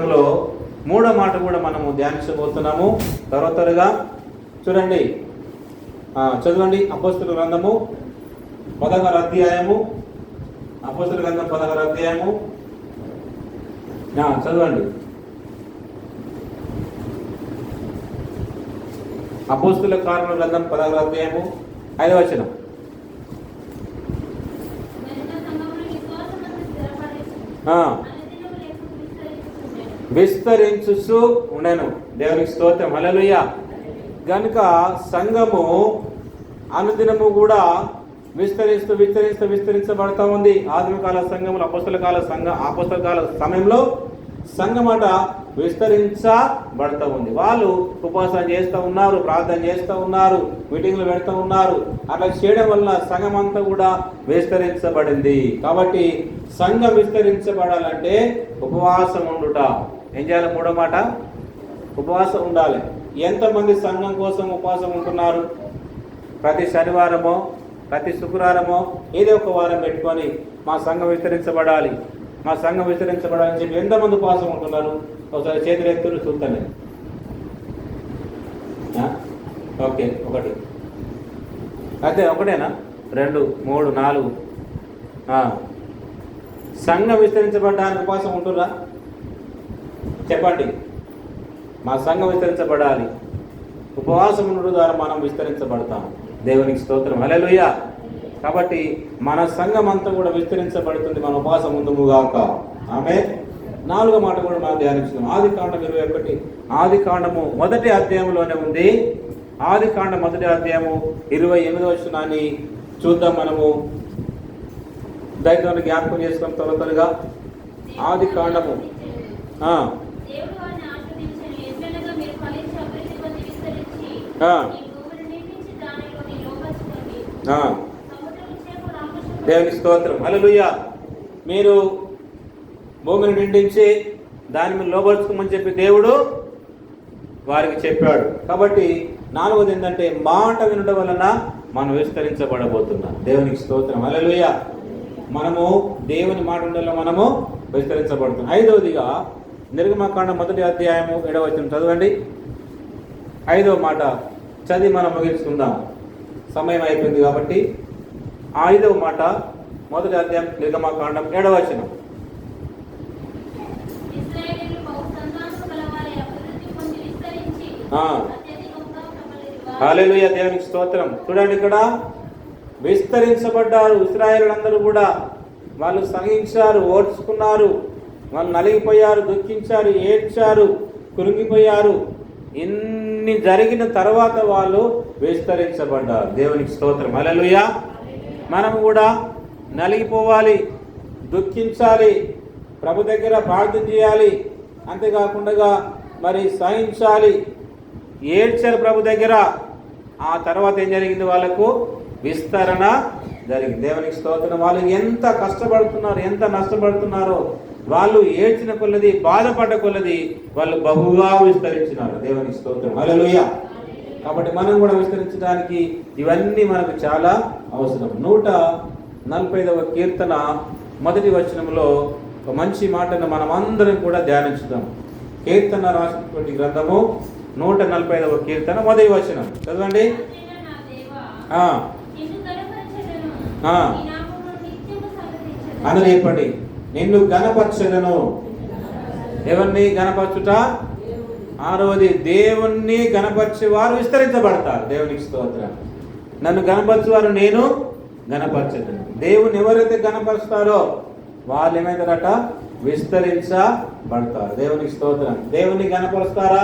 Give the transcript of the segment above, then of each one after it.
లో మూడో మాట కూడా మనము ధ్యానించబోతున్నాము. త్వరగా చూడండి, చదవండి. అపోస్తలుల గ్రంథము 16వ అధ్యాయము. అపోస్తలుల గ్రంథం 16వ అధ్యాయము చదవండి. అపోస్తలుల కార్యముల గ్రంథం 16వ అధ్యాయము 5వ వచనం. విస్తరించుచు ఉండెను. దేవునికి స్తోత్రం, హల్లెలూయా. గనుక సంఘము అనుదినము కూడా విస్తరించబడతా ఉంది. ఆదిమ కాల సంఘములు అపోస్తల కాల సమయంలో సంఘమట విస్తరించబడతా ఉంది. వాళ్ళు ఉపవాసం చేస్తూ ఉన్నారు, ప్రార్థన చేస్తూ ఉన్నారు, మీటింగ్లు పెడతా ఉన్నారు. అట్లా చేయడం వల్ల సంఘం అంతా కూడా విస్తరించబడింది. కాబట్టి సంఘం విస్తరించబడాలంటే ఉపవాసం ఉండుట. ఏం చేయాలి? మూడో మాట, ఉపవాసం ఉండాలి. ఎంతమంది సంఘం కోసం ఉపవాసం ఉంటున్నారు? ప్రతి శనివారమో ప్రతి శుక్రవారమో ఏదో ఒక వారం పెట్టుకొని మా సంఘం విస్తరించబడాలి, మా సంఘం విస్తరించబడాలని చెప్పి ఎంతమంది ఉపవాసం ఉంటున్నారు? ఒకసారి చేతులు ఎత్తులు చూస్తాను. ఓకే, ఒకటి అయితే ఒకటేనా? 2, 3, 4. సంఘం విస్తరించబడడానికి ఉపవాసం ఉంటురా? చెప్పండి. మా సంఘం విస్తరించబడాలి. ఉపవాసం ఉండడం ద్వారా మనం విస్తరించబడతాం. దేవునికి స్తోత్రం, హల్లెలూయా. కాబట్టి మన సంఘం అంతా కూడా విస్తరించబడుతుంది మన ఉపవాసం ఉందుముగాక. ఆమేన్. 4వ మాట కూడా మనం ధ్యానిస్తున్నాం. ఆదికాండం 21. ఆదికాండము 1వ అధ్యాయంలోనే ఉంది. ఆదికాండం 1వ అధ్యాయము 28వ వచనాన్ని చూద్దాం. మనము దైవాన్ని జ్ఞాపకం చేసుకుని త్వరగా ఆదికాండము దేవుని స్తోత్రం, హల్లెలూయా. మీరు భూమిని నిండించి దాని మీద లోబర్చుకోమని చెప్పి దేవుడు వారికి చెప్పాడు. కాబట్టి 4వది ఏంటంటే మాట వినడం వలన మనం విస్తరించబడబోతున్నాం. దేవునికి స్తోత్రం, హల్లెలూయా. మనము దేవుని మాట ఉండలో మనము విస్తరించబడుతున్నాం. 5వదిగా నిర్గమకాండం 1వ అధ్యాయము 7వ వచనం చదవండి. 5వ మాట చదివి మనం ముగించుకుందాం, సమయం అయిపోయింది కాబట్టి. 5వ మాట 1వ అధ్యాయం నిర్గమకాండం 7వ వచనం. హల్లెలూయా, దేవునికి స్తోత్రం. చూడండి, ఇక్కడ విస్తరించబడ్డారు ఇశ్రాయేలులందరూ కూడా. వాళ్ళు సహించారు, ఓర్చుకున్నారు, వాళ్ళు నలిగిపోయారు, దుఃఖించారు, ఏడ్చారు, కృంగిపోయారు. ఇన్ని జరిగిన తర్వాత వాళ్ళు విస్తరించబడ్డారు. దేవునికి స్తోత్రం, హల్లెలూయా. మనం కూడా నలిగిపోవాలి, దుఃఖించాలి, ప్రభు దగ్గర ప్రార్థన చేయాలి. అంతేకాకుండా మరి సహించాలి, ఏడ్చారు ప్రభు దగ్గర. ఆ తర్వాత ఏం జరిగింది? వాళ్ళకు విస్తరణ జరిగింది. దేవునికి స్తోత్రం. వాళ్ళు ఎంత కష్టపడుతున్నారు, ఎంత నష్టపడుతున్నారో, వాళ్ళు ఏడ్చిన కొలది, బాధపడ్డ కొలది వాళ్ళు బహుగా విస్తరించినారు. దేవునికి స్తోత్రం, హల్లెలూయా. కాబట్టి మనం కూడా విస్తరించడానికి ఇవన్నీ మనకు చాలా అవసరం. 145వ కీర్తన 1వ వచనంలో ఒక మంచి మాటను మనం అందరం కూడా ధ్యానించుదాం. కీర్తన రాసినటువంటి గ్రంథము 145వ కీర్తన 1వ వచనం చదవండి. అని చెప్పండి. నిన్ను గణపరచెదను. ఎవరిని గణపరచుట? 6వది, దేవుణ్ణి గణపరిచేవారు విస్తరించబడతారు. దేవునికి స్తోత్రం. నన్ను గణపరచువారు నేను గణపరచెదను. దేవుని ఎవరైతే గణపరుస్తారో వాళ్ళు ఏమైతారట? విస్తరించబడతారు. దేవునికి స్తోత్రం. దేవుణ్ణి గణపరుస్తారా?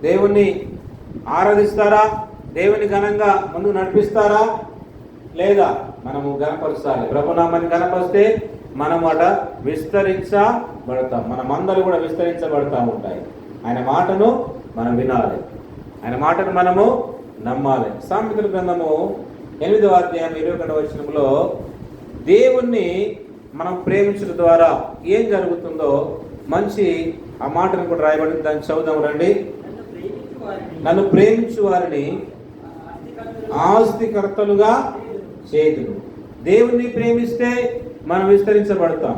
దేవుణ్ణి ఆరాధిస్తారా? దేవుని ఘనంగా ముందు నడిపిస్తారా? లేదా? మనము గణపరుస్తాలి. ప్రభునామాన్ని గణపరిస్తే మనం అట విస్తరించబడతాం. మనమందరూ కూడా విస్తరించబడతా ఉంటాయి. ఆయన మాటను మనం వినాలి, ఆయన మాటను మనము నమ్మాలి. సామెతల గ్రంథము 8వ అధ్యాయం 21వ వచనంలో దేవుణ్ణి మనం ప్రేమించడం ద్వారా ఏం జరుగుతుందో మంచి ఆ మాటను కూడా రాయబడింది. దాన్ని చదువుదాం రండి. నన్ను ప్రేమించు వారిని ఆస్తికర్తలుగా చేతులు. దేవుణ్ణి ప్రేమిస్తే మనం విస్తరించబడతాం.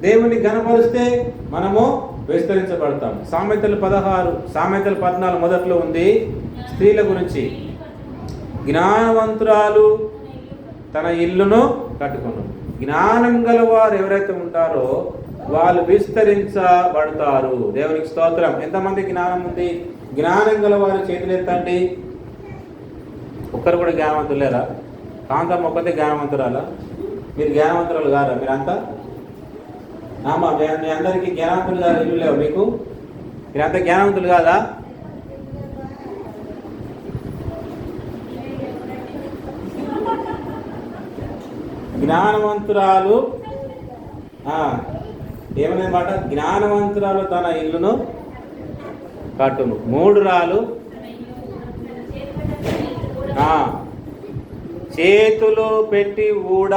దేవుణ్ణి ఘనపరిస్తే మనము విస్తరించబడతాం. సామెతలు 16, సామెతలు 14 మొదట్లో ఉంది స్త్రీల గురించి. జ్ఞానవంతురాలు తన ఇల్లును కట్టుకున్నాడు. జ్ఞానం గలవారు ఎవరైతే ఉంటారో వాళ్ళు విస్తరించబడతారు. దేవునికి స్తోత్రం. ఎంతమంది జ్ఞానం ఉంది? జ్ఞానం గలవారు చేతులు ఎత్తండి. ఒక్కరు కూడా జ్ఞానవంతులు లేరా? కాంతమ్మ ఒక్కతే జ్ఞానవంతురాలా? మీరు జ్ఞానవంతురాలు కారా? మీరంతా మీ అందరికీ జ్ఞానవంతులు కాదు ఇల్లు లేవు మీకు? మీరంతా జ్ఞానవంతులు కాదా? జ్ఞానవంతురాలు ఏమన్నమాట? జ్ఞానవంతురాలు తన ఇల్లును కట్టును. 3 రాలు చేతులు పెట్టి ఊడ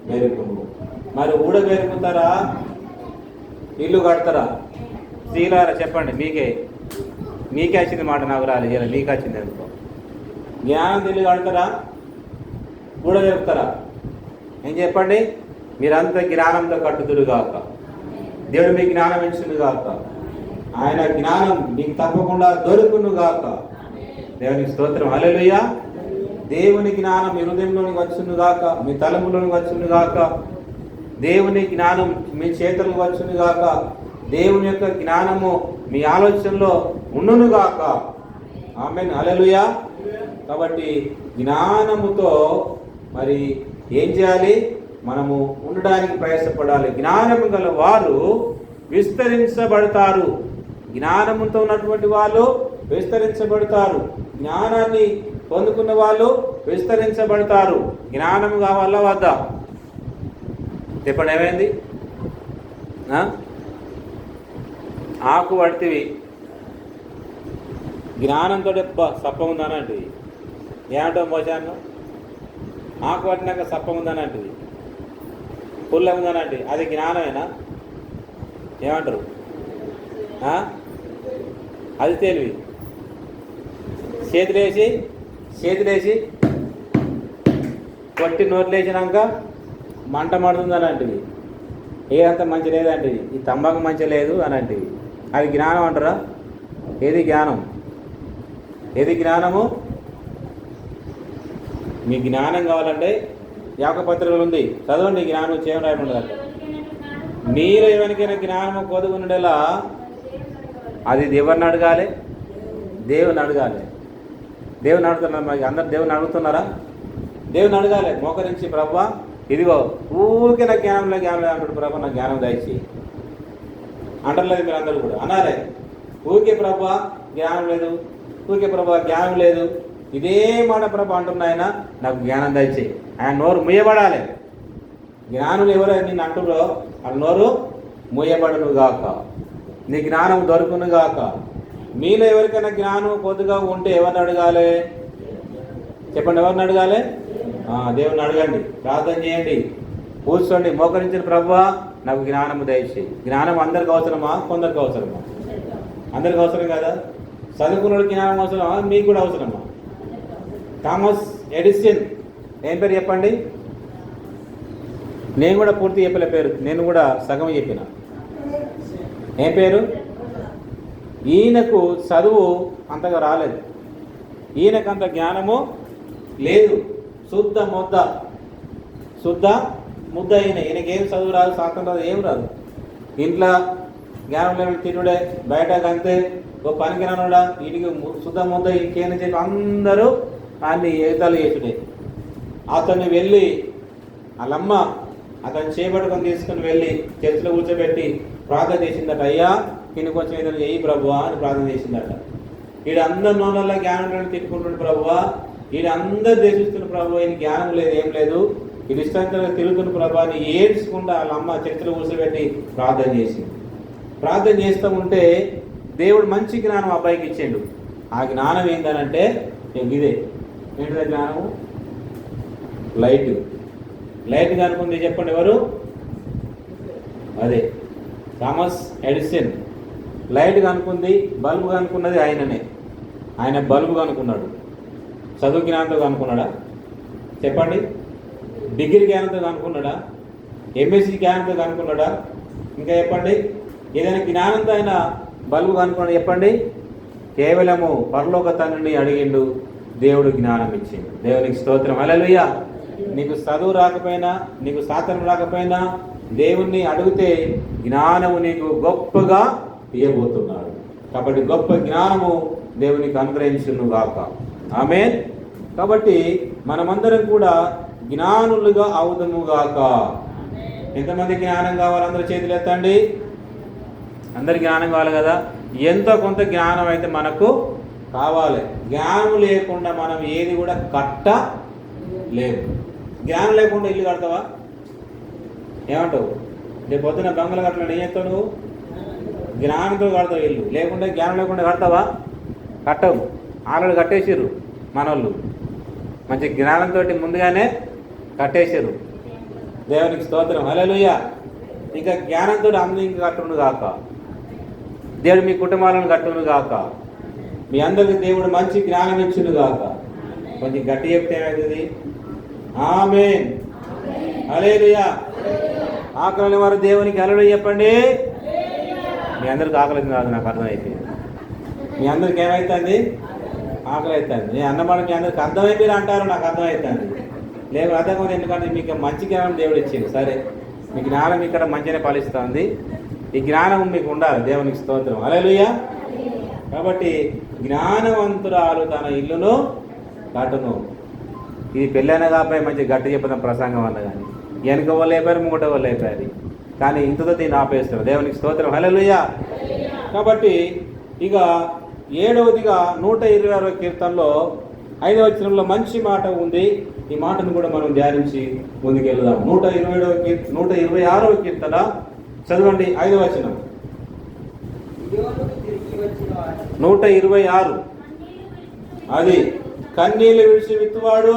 బెరుకును. మరి ఊడ బెరుకుతారా? ఇల్లు కడతారా? స్త్రీలారా చెప్పండి. మీకే వచ్చింది మాట, నాకు రాలేదు. ఇలా మీకు వచ్చింది అనుకో. జ్ఞానం ఇల్లు కడతారా? ఊడ బెరుకుతారా? ఏం చెప్పండి? మీరంతా జ్ఞానంతో కట్టుదురుగాక. దేవుడు మీ జ్ఞానం ఇచ్చునుగాక. ఆయన జ్ఞానం మీకు తప్పకుండా దొరుకునుగాక. దేవునికి స్తోత్రం. హల్లెలూయా. దేవుని జ్ఞానం మీ హృదయంలోనికి వచ్చునుగాక, మీ తలంపులోనికి వచ్చునుగాక. దేవుని జ్ఞానం మీ చేతులకు వచ్చునుగాక. దేవుని యొక్క జ్ఞానము మీ ఆలోచనలో ఉండునుగాక. ఆమేన్. హల్లెలూయా. కాబట్టి జ్ఞానముతో మరి ఏం చేయాలి? మనము ఉండడానికి ప్రయాసపడాలి. జ్ఞానము గల వారు విస్తరించబడతారు. జ్ఞానముతో ఉన్నటువంటి వాళ్ళు విస్తరించబడతారు. జ్ఞానాన్ని పొందుకున్న వాళ్ళు విస్తరించబడతారు. జ్ఞానము కావాలా వద్దా? చెప్పండి, ఏమైంది? ఆకు పడితివి జ్ఞానంతో సప్ప ఉందనంటివి. ఏమంటావు మోసాను? ఆకు పట్టినాక సప్ప ఉందనంటివి, పుల్ల ఉందనంటివి. అది జ్ఞానమేనా? ఏమంటారు? అది తెలివి. చేతులేసి కొట్టి నోట్లేసినాక మంట మడుతుందని అంటివి. ఏదంతా మంచి లేదంటివి. ఈ తంబాకు మంచి లేదు అని అంటివి. అది జ్ఞానం అంటారా? ఏది జ్ఞానం? ఏది జ్ఞానము? మీ జ్ఞానం కావాలంటే యాకపత్రికలు ఉంది, చదవండి. జ్ఞానం చేయడం రాయకుండా మీరు ఎవరికైనా జ్ఞానము కొదుకునేలా అది ఎవరిని అడగాలి? దేవుని అడగాలి. దేవుని అడుగుతున్నారు. మరి అందరు దేవుని అడుగుతున్నారా? దేవుని అడగాలి. మోకరించి, ప్రభువా ఇదిగో ఊరికే నా జ్ఞానం అంటాడు. ప్రభు నా జ్ఞానం దయచేయి అంటలేదు. మీరు అందరూ కూడా అనాలే. ఊరికే ప్రభువా జ్ఞానం లేదు, ఊరికే ప్రభువా జ్ఞానం లేదు, ఇదే మాట ప్రభు అంటున్నాయన నాకు జ్ఞానం దయచేయి. ఆయన నోరు ముయ్యబడాలి. జ్ఞానం ఎవరైనా నిన్ను అంటున్నారో వాళ్ళ నోరు ముయ్యబడును గాక, నీ జ్ఞానం దొరుకును గాక. మీలో ఎవరికైనా జ్ఞానం కొద్దిగా ఉంటే ఎవరిని అడగాలి? చెప్పండి, ఎవరిని అడగాలి? దేవుని అడగండి, ప్రార్థన చేయండి, కూర్చోండి, మోకరించిన ప్రభువా నాకు జ్ఞానము దయచేయి. జ్ఞానం అందరికి అవసరమా? కొందరికి అవసరమా? అందరికి అవసరం కదా. చదువుకున్న జ్ఞానం అవసరమా? మీకు కూడా అవసరమా? థామస్ ఎడిసన్ ఏం పేరు చెప్పండి? నేను కూడా పూర్తి చెప్పలే పేరు, నేను కూడా సగం చెప్పిన. ఏం పేరు? ఈయనకు చదువు అంతగా రాలేదు, ఈయనకు అంత జ్ఞానము లేదు. శుద్ధ ముద్ద ఈయనకేం చదువు రాదు, శాస్త్రం రాదు, ఏం రాదు. ఇంట్లో జ్ఞానం లేని తినుడే, బయట అంతే ఓ పనికి రానుడా, వీటికి శుద్ధ ముద్ద ఇంకేనని చెప్పి అందరూ అన్ని ఏతాలు చేసుడే. అతన్ని వెళ్ళి వాళ్ళమ్మ అతన్ని చేపట్టుకొని తీసుకుని వెళ్ళి చర్చిలో కూర్చోబెట్టి ప్రార్థన చేసిందట. అయ్యా ఈయన కొంచెం ఏదైనా చెయ్యి ప్రభువా అని ప్రార్థన చేసిందట. వీడు అందరి నోళ్ళల్లో జ్ఞానం తిట్టుకుంటున్నాడు ప్రభువా, వీడు అందరు దేశిస్తున్న ప్రభు, ఈయన జ్ఞానం లేదు, ఏం లేదు, ఇది ఇష్టంగా తిరుగుతున్న ప్రభు అని ఏడ్చుకుంటా వాళ్ళ అమ్మ చర్చలో కూర్చోబెట్టి ప్రార్థన చేసింది. ప్రార్థన చేస్తూ ఉంటే దేవుడు మంచి జ్ఞానం అబ్బాయికి ఇచ్చిండు. ఆ జ్ఞానం ఏంటనంటే ఇదే. ఏంటిదే జ్ఞానము? లైట్ కనుకుంది. చెప్పండి ఎవరు? అదే థామస్ ఎడిసన్. లైట్ కనుకుంది, బల్బు కనుక్కున్నది ఆయననే. ఆయన బల్బు కనుక్కున్నాడు. చదువు జ్ఞానంతో కనుక్కున్నాడా? చెప్పండి. డిగ్రీ జ్ఞానంతో కనుక్కున్నాడా? ఎంఎస్సీ జ్ఞానంతో కనుక్కున్నాడా? ఇంకా చెప్పండి. ఏదైనా జ్ఞానంతో ఆయన బల్బు కనుక్కోండి చెప్పండి. కేవలము పరలోక తండ్రిని అడిగిండు, దేవుడు జ్ఞానం ఇచ్చిండు. దేవునికి స్తోత్రం. హల్లెలూయా. నీకు చదువు రాకపోయినా, నీకు శాస్త్రం రాకపోయినా దేవుణ్ణి అడిగితే జ్ఞానము నీకు గొప్పగా ఇవ్వబోతున్నాడు. కాబట్టి గొప్ప జ్ఞానము దేవునికి అనుగ్రహించును గాక. ఆమేన్. కాబట్టి మనమందరం కూడా జ్ఞానులుగా అవుదుము గాక. ఎంతమంది జ్ఞానం కావాలి? అందరూ చేతులు ఎత్తండి. అందరికి జ్ఞానం కావాలి కదా. ఎంతో కొంత జ్ఞానం అయితే మనకు కావాలి. జ్ఞానం లేకుండా మనం ఏది కూడా కట్టలేము. జ్ఞానం లేకుండా ఇల్లు కడతావా? ఏమంటావు? రేపు పొద్దున బంగ్లా కట్టలేడు, ఏం చేస్తావు నువ్వు? జ్ఞానంతో కడతావు ఇల్లు. లేకుంటే జ్ఞానం లేకుండా కడతావా? కట్టవు. ఆల్రెడీ కట్టేసారు మనోళ్ళు. మంచి జ్ఞానంతో ముందుగానే కట్టేసారు. దేవునికి స్తోత్రం. హల్లెలూయా. ఇంకా జ్ఞానంతో అందరికి కట్టును గాక. దేవుడు మీ కుటుంబాలను కట్టును గాక. మీ అందరికి దేవుడు మంచి జ్ఞానం ఇచ్చును గాక. కొంచెం గట్టి చెప్తే ఏమవుతుంది? ఆమేన్. హల్లెలూయా. ఆకలి వారు దేవునికి హల్లెలూయా చెప్పండి. మీ అందరికి ఆకలి కాదు, నాకు అర్థమైపోయింది. మీ అందరికి ఏమవుతుంది? ఆకలి అవుతుంది. నేను అన్నమాట మీ అందరికి అర్థమైపోయి అంటారు, నాకు అర్థమవుతుంది. లేదు అర్థం కాదు. ఎందుకంటే మీకు మంచి జ్ఞానం దేవుడు ఇచ్చింది. సరే, మీ జ్ఞానం ఇక్కడ మంచిగానే ఫలిస్తుంది. ఈ జ్ఞానం మీకు ఉండాలి. దేవునికి స్తోత్రం. హల్లెలూయా. కాబట్టి జ్ఞానవంతురాలు తన ఇల్లును కట్టును. ఇది పెళ్ళైనా కాకపోయి మంచి గట్టి చెప్పిన ప్రసంగం అన్న కానీ వెనుక వాళ్ళు అయిపోయారు, ముంగట వాళ్ళు అయిపోయారు. కానీ ఇంతతో దీన్ని ఆపేస్తారు. దేవునికి స్తోత్రం. హల్లెలూయా. కాబట్టి ఇక 7వదిగా 126వ కీర్తనలో 5వ వచనంలో మంచి మాట ఉంది. ఈ మాటను కూడా మనం ధ్యానించి ముందుకెళ్దాం. 126వ కీర్తన చదవండి. 5వ వచనం. 126. అది కన్నీళ్లు విడిచి విత్తువాడు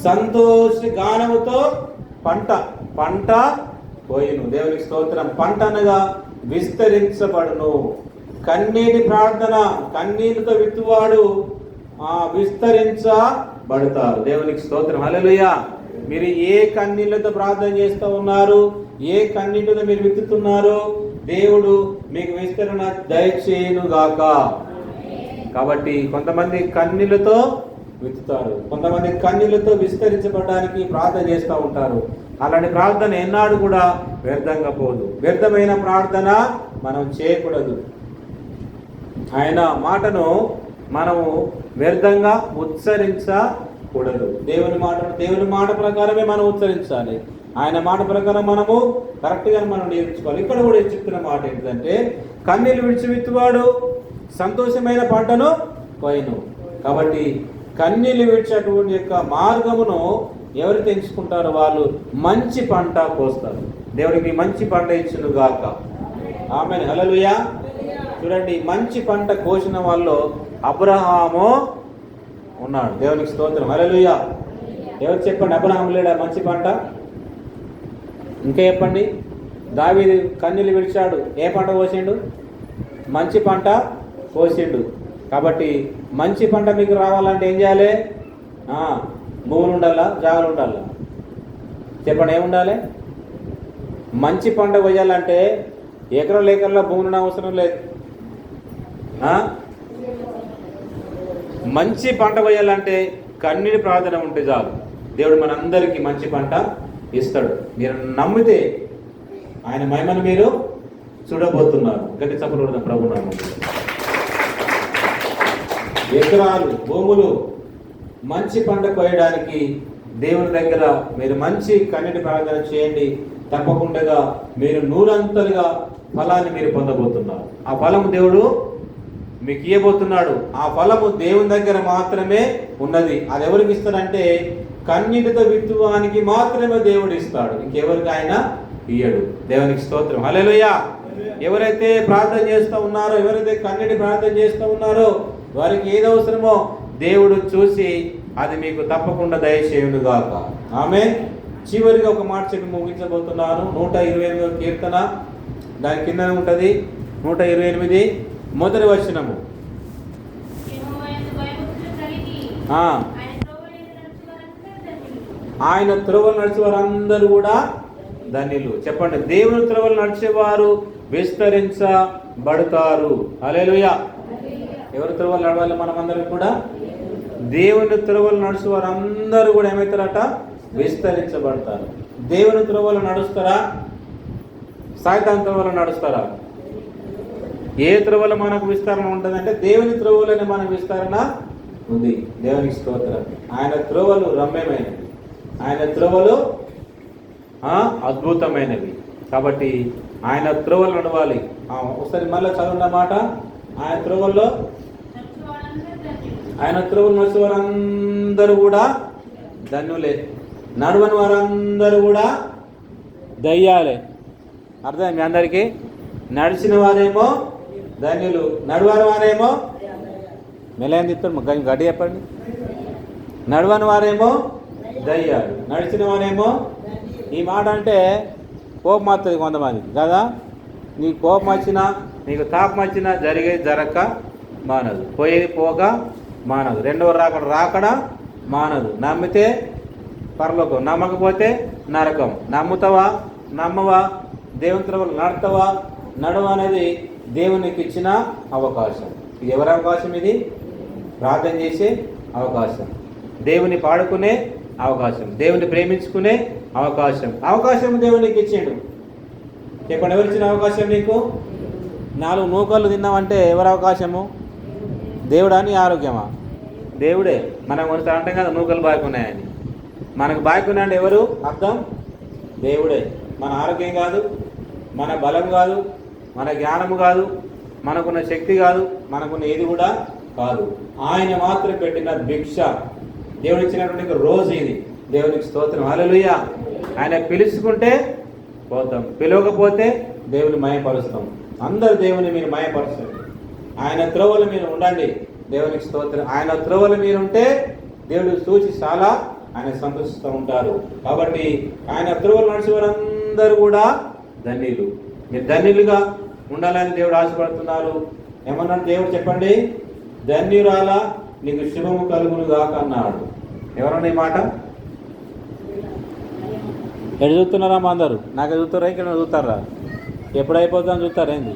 సంతోష గానముతో పంట పోయిను. దేవునికి స్తోత్రం. పంట అనగా విస్తరించబడును. కన్నీటి ప్రార్థన, కన్నీటితో విత్తువాడు విస్తరించబడతారు. దేవునికి స్తోత్రం. హల్లెలూయా. మీరు ఏ కన్నీళ్లతో ప్రార్థన చేస్తూ ఉన్నారు, ఏ కన్నీటితో మీరు విత్తుతున్నారు, దేవుడు మీకు విస్తరణ దయచేయునుగాక. కాబట్టి కొంతమంది కన్నీళ్లతో విత్తుతారు, కొంతమంది కన్నీళ్లతో విస్తరించబడడానికి ప్రార్థన చేస్తూ ఉంటారు. అలాంటి ప్రార్థన ఎన్నాడు కూడా వ్యర్థంగా పోదు. వ్యర్థమైన ప్రార్థన మనం చేయకూడదు. ఆయన మాటను మనము వ్యర్థంగా ఉచ్చరించకూడదు. దేవుని మాట ప్రకారమే మనం ఉచ్చరించాలి. ఆయన మాట ప్రకారం మనము కరెక్ట్గా మనం నేర్చుకోవాలి. ఇక్కడ కూడా చెప్తున్న మాట ఏంటంటే, కన్నీళ్ళు విడిచి విత్తువాడు సంతోషమైన పంటను పోయిను. కాబట్టి కన్నీళ్ళు విడిచేటువంటి యొక్క మార్గమును ఎవరు తెలుసుకుంటారో వాళ్ళు మంచి పంట కోస్తారు. దేవుడికి మంచి పంట ఇచ్చును గాక. ఆమేన్. హల్లెలూయా. చూడండి, మంచి పంట కోసిన వాళ్ళు అబ్రహాము ఉన్నాడు. దేవునికి స్తోత్రం. హల్లెలూయా. ఎవరు చెప్పండి, అబ్రహాము లేడా మంచి పంట? ఇంకా చెప్పండి. దావీదు కన్నీళ్ళు విడిచాడు, ఏ పంట కోసిండు? మంచి పంట కోసిండు. కాబట్టి మంచి పంట మీకు రావాలంటే ఏం చేయాలి? భూములు ఉండాలా, జాగాలు ఉండాలా? చెప్పండి, ఏముండాలి? మంచి పంట కొయ్యాలంటే ఎకరాల ఎకరాల భూములు అవసరం లేదు. మంచి పంట కొయ్యాలంటే కన్నీటి ప్రార్థన ఉంటే చాలు. దేవుడు మనందరికీ మంచి పంట ఇస్తాడు. మీరు నమ్మితే ఆయన మహిమను మీరు చూడబోతున్నారు. గట్టి చప్పట్లు ప్రభు నామములో. ఎకరాలు భూములు మంచి పంట కోయడానికి దేవుని దగ్గర మీరు మంచి కన్నీటి ప్రార్థన చేయండి. తప్పకుండా మీరు నూరంతలుగా ఫలాన్ని మీరు పొందబోతున్నారు. ఆ ఫలము దేవుడు మీకు ఇవ్వబోతున్నాడు. ఆ ఫలము దేవుని దగ్గర మాత్రమే ఉన్నది. అది ఎవరికి ఇస్తాడంటే కన్నీటితో విత్తువానికి మాత్రమే దేవుడు ఇస్తాడు. ఇంకెవరికి ఆయన ఇయ్యడు. దేవునికి స్తోత్రం. హల్లెలూయా. ఎవరైతే ప్రార్థన చేస్తూ ఉన్నారో, ఎవరైతే కన్నీటి ప్రార్థన చేస్తూ ఉన్నారో వారికి ఏది అవసరమో దేవుడు చూసి అది మీకు తప్పకుండా దయచేయునుగాక. ఆమేన్. చివరిగా ఒక మాట చెప్పి ముగించబోతున్నాను. 128వ కీర్తన, దాని కింద ఉంటుంది 128 మొదటి వచనము. ఆయన త్రోవలు నడిచే వారందరూ కూడా ధన్యులు. చెప్పండి, దేవుని త్రోవలు నడిచేవారు విస్తరించబడతారు. హల్లెలూయా. ఎవరి త్రోవలు నడవాలి? మనమందరం కూడా దేవుని త్రోవలు నడుచు వారు అందరూ కూడా ఏమవుతారట? విస్తరించబడతారు. దేవుని త్రోవలు నడుస్తారా? సాయితాన్ త్రోవలు నడుస్తారా? ఏ త్రోవల మనకు విస్తరణ ఉంటుందంటే దేవుని త్రోవలని మనకు విస్తరణ ఉంది. దేవునికి స్తోత్రం. ఆయన త్రోవలు రమ్యమైనవి, ఆయన త్రోవలు అద్భుతమైనవి. కాబట్టి ఆయన త్రోవలు నడవాలి. ఒకసారి మళ్ళీ చదవండి మాట. ఆయన త్రోవల్లో ఆయన త్రోవలు నడిచే వారందరూ కూడా ధన్యులే, నడవని వారందరూ కూడా దయ్యాలే. అర్థం మీ అందరికీ? నడిచిన వారేమో ధన్యులు, నడవని వారేమో మెలయం తిప్పారు. గడ్డి చెప్పండి. నడవని వారేమో దయ్యాలు, నడిచిన వారేమో. ఈ మాట అంటే కోపం వస్తుంది కొంతమందికి కదా. నీకు కోపం వచ్చినా, నీకు తాపం వచ్చినా జరిగేది జరగక మానదు, పోయేది పోక మానదు, రెండవ రాకడ మానదు. నమ్మితే పరలోకం, నమ్మకపోతే నరకం. నమ్ముతావా నమ్మవా? దేవుని త్రోవలు నడతావా నడవ అనేది దేవునికి ఇచ్చిన అవకాశం. ఇది ఎవరి అవకాశం? ఇది ప్రార్థన చేసే అవకాశం, దేవుని పాడుకునే అవకాశం, దేవుని ప్రేమించుకునే అవకాశం. అవకాశం దేవునికి ఇచ్చిండు. చెప్పండి, ఎవరు ఇచ్చిన అవకాశం నీకు? 4 నూకలు తిన్నామంటే ఎవరి అవకాశము? దేవుడా నీ ఆరోగ్యమా? దేవుడే. మనం కొంత అంటాం కదా నూకలు బాగున్నాయని. మనకు బాగున్నాయంటే ఎవరు అర్థం? దేవుడే. మన ఆరోగ్యం కాదు, మన బలం కాదు, మన జ్ఞానము కాదు, మనకున్న శక్తి కాదు, మనకున్న ఏది కూడా కాదు. ఆయన మాత్రం పెట్టిన భిక్ష, దేవుడు ఇచ్చినటువంటి రోజు ఇది. దేవునికి స్తోత్రం. హల్లెలూయా. ఆయన పిలుచుకుంటే పోతాం, పిలవకపోతే దేవుని మయపరుస్తాం. అందరు దేవుని మీరు మయపరుస్తారు. ఆయన త్రోవలు మీరు ఉండండి. దేవునికి స్తోత్రం. ఆయన త్రోవలు మీరు ఉంటే దేవుడు చూసి చాలా ఆయన సంతోషిస్తూ ఉంటారు. కాబట్టి ఆయన త్రోవలు నడిచే వారందరూ కూడా ధన్యులు. మీరు ధన్యులుగా ఉండాలని దేవుడు ఆశపడుతున్నారు. ఏమన్నాడు దేవుడు? చెప్పండి, ధన్యురాల నీకు శుభము కలుగును గాక అన్నాడు. ఎవరన్నా ఈ మాట? ఎటు చూస్తున్నారా మా అందరూ? నాకు చూస్తారా? ఇక్కడ చూస్తారా? ఎప్పుడు అయిపోతుందని చూస్తారేంది?